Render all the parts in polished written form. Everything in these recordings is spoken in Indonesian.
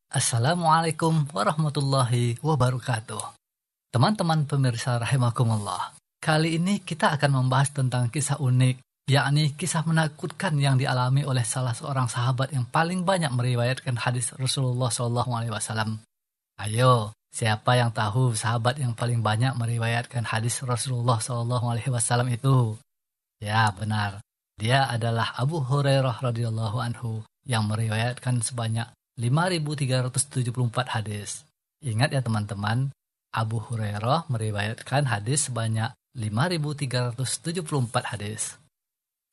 Assalamualaikum warahmatullahi wabarakatuh. Teman-teman pemirsa rahimakumullah. Kali ini kita akan membahas tentang kisah unik, yakni kisah menakutkan yang dialami oleh salah seorang sahabat yang paling banyak meriwayatkan hadis Rasulullah SAW. Ayo, siapa yang tahu sahabat yang paling banyak meriwayatkan hadis Rasulullah SAW itu? Ya, benar. Dia adalah Abu Hurairah radhiyallahu anhu yang meriwayatkan sebanyak 5.374 hadis. Ingat ya teman-teman, Abu Hurairah meriwayatkan hadis sebanyak 5.374 hadis.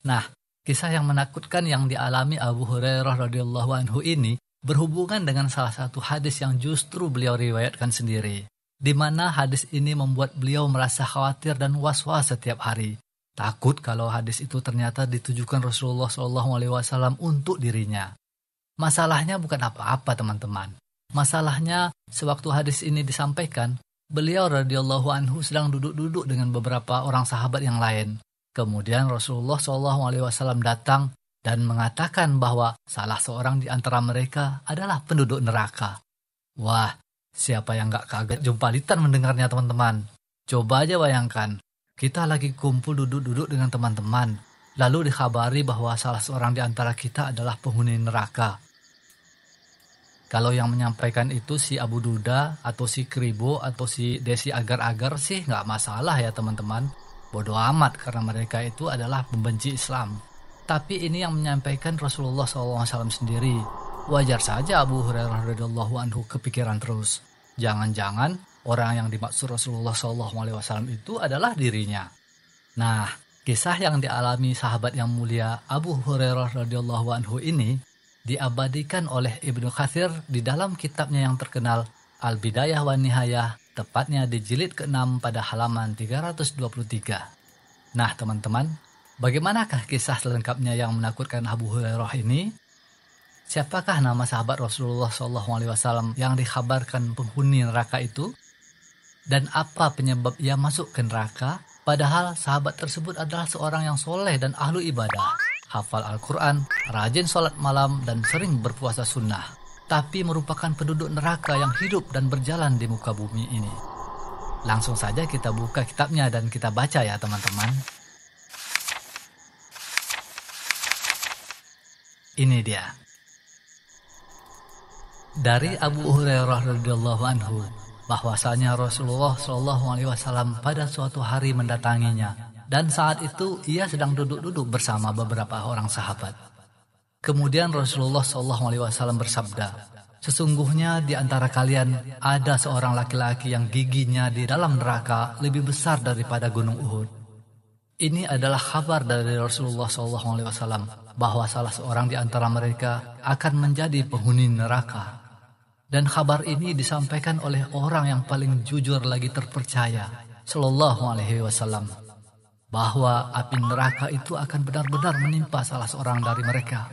Nah, kisah yang menakutkan yang dialami Abu Hurairah radhiyallahu anhu ini berhubungan dengan salah satu hadis yang justru beliau riwayatkan sendiri, di mana hadis ini membuat beliau merasa khawatir dan was-was setiap hari. Takut kalau hadis itu ternyata ditujukan Rasulullah SAW untuk dirinya. Masalahnya bukan apa-apa teman-teman. Masalahnya sewaktu hadis ini disampaikan, beliau radhiyallahu anhu sedang duduk-duduk dengan beberapa orang sahabat yang lain. Kemudian Rasulullah SAW datang dan mengatakan bahwa salah seorang di antara mereka adalah penduduk neraka. Wah, siapa yang gak kaget jumpalitan mendengarnya teman-teman? Coba aja bayangkan, kita lagi kumpul duduk-duduk dengan teman-teman, lalu dikhabari bahwa salah seorang di antara kita adalah penghuni neraka. Kalau yang menyampaikan itu si Abu Duda atau si Kribo atau si Desi Agar-Agar sih nggak masalah ya teman-teman. Bodoh amat karena mereka itu adalah pembenci Islam. Tapi ini yang menyampaikan Rasulullah SAW sendiri. Wajar saja Abu Hurairah radhiyallahu anhu kepikiran terus. Jangan-jangan orang yang dimaksud Rasulullah SAW itu adalah dirinya. Nah, kisah yang dialami sahabat yang mulia Abu Hurairah radhiyallahu anhu ini diabadikan oleh Ibnu Katsir di dalam kitabnya yang terkenal Al-Bidayah wa Nihayah, tepatnya di jilid ke-6 pada halaman 323. Nah teman-teman, bagaimanakah kisah selengkapnya yang menakutkan Abu Hurairah ini? Siapakah nama sahabat Rasulullah SAW yang dikhabarkan penghuni neraka itu? Dan apa penyebab ia masuk ke neraka? Padahal sahabat tersebut adalah seorang yang soleh dan ahlu ibadah, hafal Al-Quran, rajin sholat malam, dan sering berpuasa sunnah. Tapi merupakan penduduk neraka yang hidup dan berjalan di muka bumi ini. Langsung saja kita buka kitabnya dan kita baca ya teman-teman. Ini dia. Dari Abu Hurairah radhiyallahu anhu, bahwasanya Rasulullah SAW pada suatu hari mendatanginya. Dan saat itu ia sedang duduk-duduk bersama beberapa orang sahabat. Kemudian Rasulullah SAW bersabda, "Sesungguhnya di antara kalian ada seorang laki-laki yang giginya di dalam neraka lebih besar daripada gunung Uhud." Ini adalah kabar dari Rasulullah SAW bahwa salah seorang di antara mereka akan menjadi penghuni neraka. Dan kabar ini disampaikan oleh orang yang paling jujur lagi terpercaya, Sallallahu Alaihi Wasallam, bahwa api neraka itu akan benar-benar menimpa salah seorang dari mereka.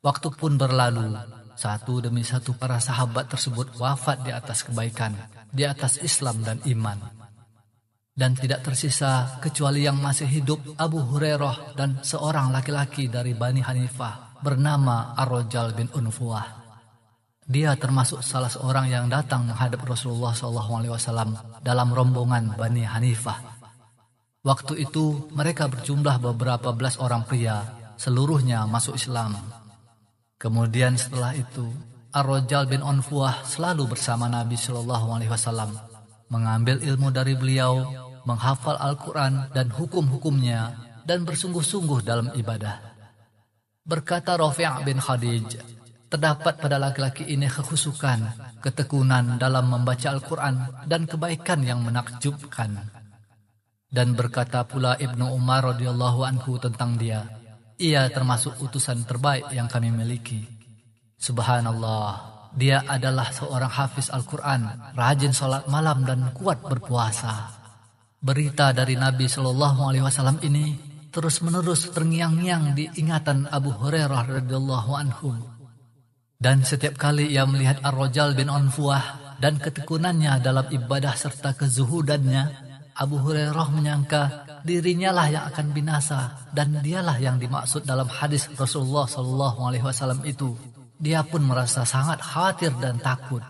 Waktu pun berlalu, satu demi satu para sahabat tersebut wafat di atas kebaikan, di atas Islam dan iman. Dan tidak tersisa kecuali yang masih hidup Abu Hurairah dan seorang laki-laki dari Bani Hanifah bernama Ar-Rajal bin Unfuah. Dia termasuk salah seorang yang datang menghadap Rasulullah SAW dalam rombongan Bani Hanifah. Waktu itu mereka berjumlah beberapa belas orang pria, seluruhnya masuk Islam. Kemudian setelah itu, Ar-Rajal bin Unfuah selalu bersama Nabi SAW, mengambil ilmu dari beliau, menghafal Al-Quran dan hukum-hukumnya, dan bersungguh-sungguh dalam ibadah. Berkata Rafi' bin Khadij, terdapat pada laki-laki ini kekhusukan, ketekunan dalam membaca Al-Quran, dan kebaikan yang menakjubkan. Dan berkata pula Ibnu Umar radhiyallahu anhu tentang dia, ia termasuk utusan terbaik yang kami miliki. Subhanallah, dia adalah seorang hafiz Al-Quran, rajin sholat malam dan kuat berpuasa. Berita dari Nabi SAW ini terus-menerus terngiang-ngiang di ingatan Abu Hurairah radhiyallahu anhu. Dan setiap kali ia melihat Ar-Rajal bin Unfuah dan ketekunannya dalam ibadah serta kezuhudannya, Abu Hurairah menyangka dirinya lah yang akan binasa dan dialah yang dimaksud dalam hadis Rasulullah SAW itu, dia pun merasa sangat khawatir dan takut.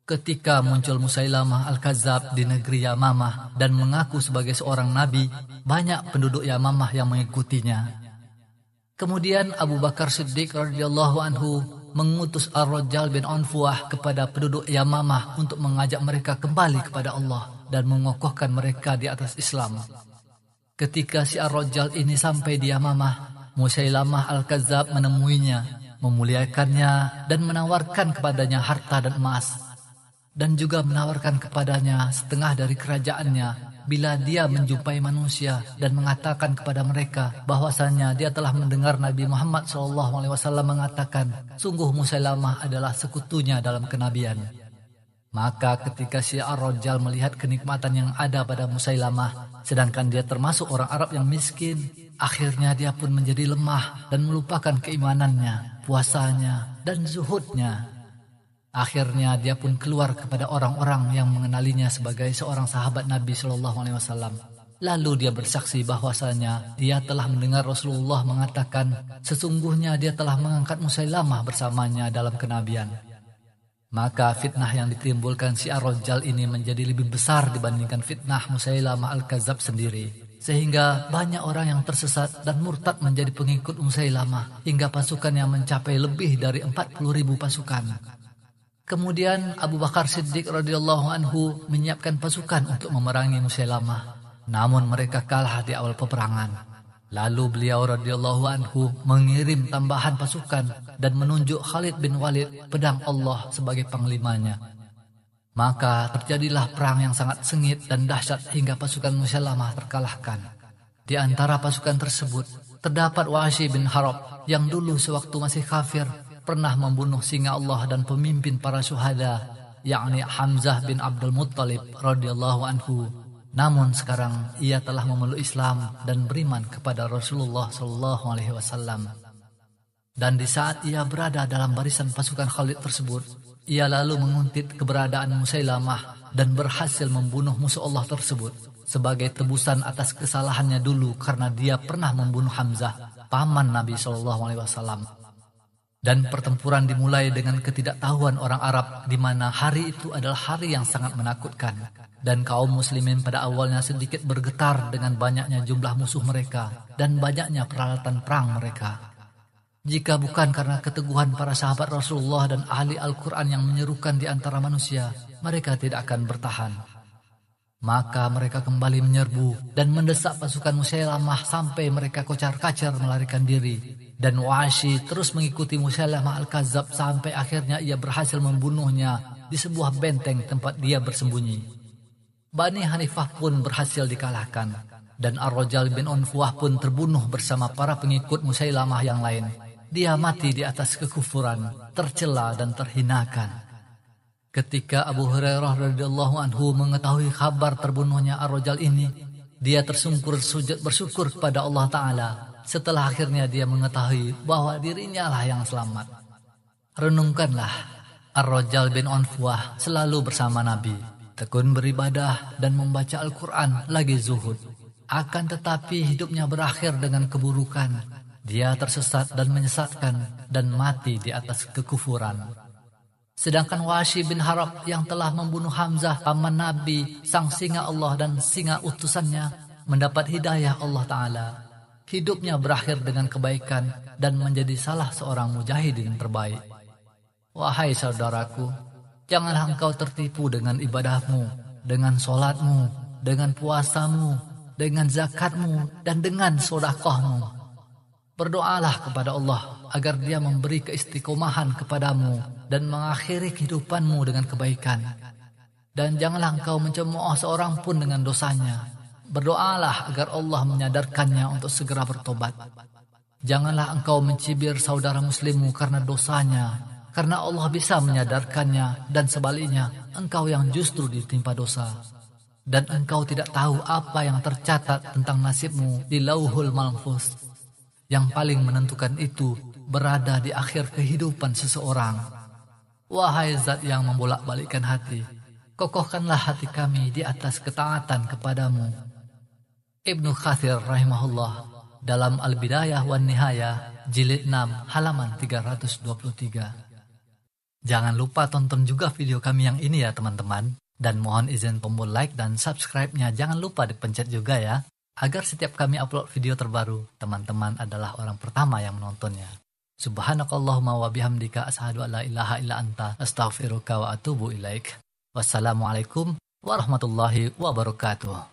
Ketika muncul Musailamah Al-Kadzab di negeri Yamamah dan mengaku sebagai seorang nabi, banyak penduduk Yamamah yang mengikutinya. Kemudian Abu Bakar Siddiq radhiyallahu anhu mengutus Ar-Rajjal bin Unfuah kepada penduduk Yamamah untuk mengajak mereka kembali kepada Allah dan mengokohkan mereka di atas Islam. Ketika si Ar-Rajjal ini sampai di Yamamah, Musailamah Al-Kadzab menemuinya, memuliakannya dan menawarkan kepadanya harta dan emas, dan juga menawarkan kepadanya setengah dari kerajaannya bila dia menjumpai manusia dan mengatakan kepada mereka bahwasanya dia telah mendengar Nabi Muhammad SAW mengatakan, sungguh Musailamah adalah sekutunya dalam kenabian. Maka ketika si Ar-Rajjal melihat kenikmatan yang ada pada Musailamah, sedangkan dia termasuk orang Arab yang miskin, akhirnya dia pun menjadi lemah dan melupakan keimanannya, puasanya, dan zuhudnya. Akhirnya dia pun keluar kepada orang-orang yang mengenalinya sebagai seorang sahabat Nabi SAW. Lalu dia bersaksi bahwasanya dia telah mendengar Rasulullah mengatakan, sesungguhnya dia telah mengangkat Musailamah bersamanya dalam kenabian. Maka fitnah yang ditimbulkan si Ar-Rajjal ini menjadi lebih besar dibandingkan fitnah Musailamah Al-Kadzab sendiri. Sehingga banyak orang yang tersesat dan murtad menjadi pengikut Musailamah hingga pasukannya mencapai lebih dari 40.000 pasukan. Kemudian Abu Bakar Siddiq radhiyallahu anhu menyiapkan pasukan untuk memerangi Musailamah. Namun mereka kalah di awal peperangan. Lalu beliau radhiyallahu anhu mengirim tambahan pasukan dan menunjuk Khalid bin Walid pedang Allah sebagai panglimanya. Maka terjadilah perang yang sangat sengit dan dahsyat hingga pasukan Musailamah terkalahkan. Di antara pasukan tersebut terdapat Wahsy bin Harb yang dulu sewaktu masih kafir pernah membunuh singa Allah dan pemimpin para syuhada, yakni Hamzah bin Abdul Muttalib radhiyallahu anhu. Namun sekarang ia telah memeluk Islam dan beriman kepada Rasulullah SAW. Dan di saat ia berada dalam barisan pasukan Khalid tersebut, ia lalu menguntit keberadaan Musailamah dan berhasil membunuh musuh Allah tersebut sebagai tebusan atas kesalahannya dulu karena dia pernah membunuh Hamzah, paman Nabi SAW. Dan pertempuran dimulai dengan ketidaktahuan orang Arab di mana hari itu adalah hari yang sangat menakutkan. Dan kaum muslimin pada awalnya sedikit bergetar dengan banyaknya jumlah musuh mereka dan banyaknya peralatan perang mereka. Jika bukan karena keteguhan para sahabat Rasulullah dan ahli Al-Quran yang menyerukan di antara manusia, mereka tidak akan bertahan. Maka mereka kembali menyerbu dan mendesak pasukan Musailamah sampai mereka kocar-kacir melarikan diri. Dan Wahsy terus mengikuti Musailamah Al-Kadzab sampai akhirnya ia berhasil membunuhnya di sebuah benteng tempat dia bersembunyi. Bani Hanifah pun berhasil dikalahkan dan Ar-Rajjal bin Unfuah pun terbunuh bersama para pengikut Musailamah yang lain. Dia mati di atas kekufuran, tercela dan terhinakan. Ketika Abu Hurairah radhiyallahu anhu mengetahui kabar terbunuhnya Ar-Rajjal ini, dia tersungkur sujud bersyukur kepada Allah Ta'ala. Setelah akhirnya dia mengetahui bahwa dirinya lah yang selamat. Renungkanlah, Ar-Rajjal bin Unfuah selalu bersama Nabi, tekun beribadah dan membaca Al-Quran lagi zuhud. Akan tetapi hidupnya berakhir dengan keburukan. Dia tersesat dan menyesatkan dan mati di atas kekufuran. Sedangkan Wahsy bin Harb yang telah membunuh Hamzah, paman Nabi, sang singa Allah dan singa utusannya, mendapat hidayah Allah Ta'ala. Hidupnya berakhir dengan kebaikan dan menjadi salah seorang mujahidin terbaik. Wahai saudaraku, janganlah engkau tertipu dengan ibadahmu, dengan solatmu, dengan puasamu, dengan zakatmu, dan dengan sedekahmu. Berdoalah kepada Allah agar Dia memberi keistiqomahan kepadamu dan mengakhiri kehidupanmu dengan kebaikan. Dan janganlah engkau mencemooh seorang pun dengan dosanya. Berdoalah agar Allah menyadarkannya untuk segera bertobat. Janganlah engkau mencibir saudara muslimmu karena dosanya, karena Allah bisa menyadarkannya, dan sebaliknya engkau yang justru ditimpa dosa. Dan engkau tidak tahu apa yang tercatat tentang nasibmu di Lauhul Mahfuz. Yang paling menentukan itu berada di akhir kehidupan seseorang. Wahai Zat yang membolak-balikkan hati, kokohkanlah hati kami di atas ketaatan kepadamu. Ibnu Katsir rahimahullah dalam Al-Bidayah wan Nihayah jilid 6 halaman 323. Jangan lupa tonton juga video kami yang ini ya teman-teman. Dan mohon izin tombol like dan subscribe-nya jangan lupa dipencet juga ya. Agar setiap kami upload video terbaru, teman-teman adalah orang pertama yang menontonnya. Subhanakallahumma wa bihamdika asyhadu an la ilaha illa anta astaghfiruka wa atubu ilaik. Wassalamualaikum warahmatullahi wabarakatuh.